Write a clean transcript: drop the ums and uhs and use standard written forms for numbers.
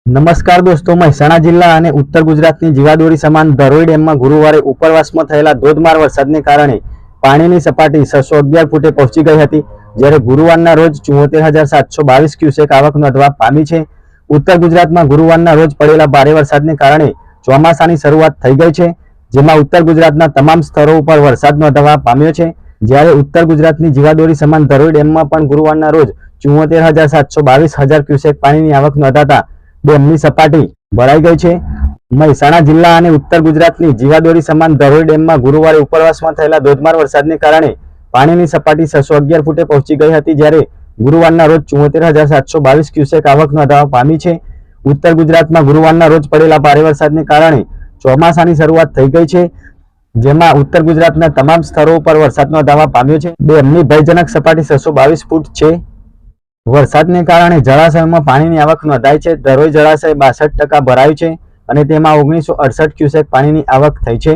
નમસ્કાર દોસ્તો, મહેસાણા જિલ્લા અને ઉત્તર ગુજરાતની જીવાદોરી સમાન ધરોઈ ડેમમાં ગુરુવારે ઉપરવાસમાં થયેલા ધોધમાર વરસાદને કારણે પાણીની સપાટી 611 ફૂટે પહોંચી ગઈ હતી, જ્યારે ગુરુવારના રોજ 74,722 ક્યુસેક આવક નોંધવા પામી છે. ઉત્તર ગુજરાતમાં ગુરુવારના રોજ પડેલા ભારે વરસાદને કારણે ચોમાસાની શરૂઆત થઈ ગઈ છે, જેમાં ઉત્તર ગુજરાતના તમામ સ્થળો ઉપર વરસાદ નોંધવા પામ્યો છે. જ્યારે ઉત્તર ગુજરાતની જીવાદોરી સમાન ધરોઈ ડેમમાં પણ ગુરુવારના રોજ 74,722 ક્યુસેક પાણીની આવક નોંધાતા ડેમની સપાટી ભરાઈ ગઈ છે. મહેસાણા જિલ્લા અને ઉત્તર ગુજરાતની જીવાદોરી સમાન ધરોઈ ડેમમાં ગુરુવારે ઉપરવાસમાં થયેલા ધોધમાર વરસાદને કારણે પાણીની સપાટી 611 ફૂટે પહોંચી ગઈ હતી, જ્યારે ગુરુવારના રોજ 74,722 ક્યુસેક આવક નોંધવા પામી છે. ઉત્તર ગુજરાતમાં ગુરુવારના રોજ પડેલા ભારે વરસાદને કારણે ચોમાસાની શરૂઆત થઈ ગઈ છે, જેમાં ઉત્તર ગુજરાતના તમામ સ્થળો ઉપર વરસાદ નોંધવા પામ્યો છે. ડેમની ભયજનક સપાટી 622 ફૂટ છે. વરસાદને કારણે જળાશયોમાં પાણીની આવક નોંધાઈ છે. ધરોઈ જળાશય 62% ભરાયું છે અને તેમાં 1968 ક્યુસેક પાણીની આવક થઈ છે.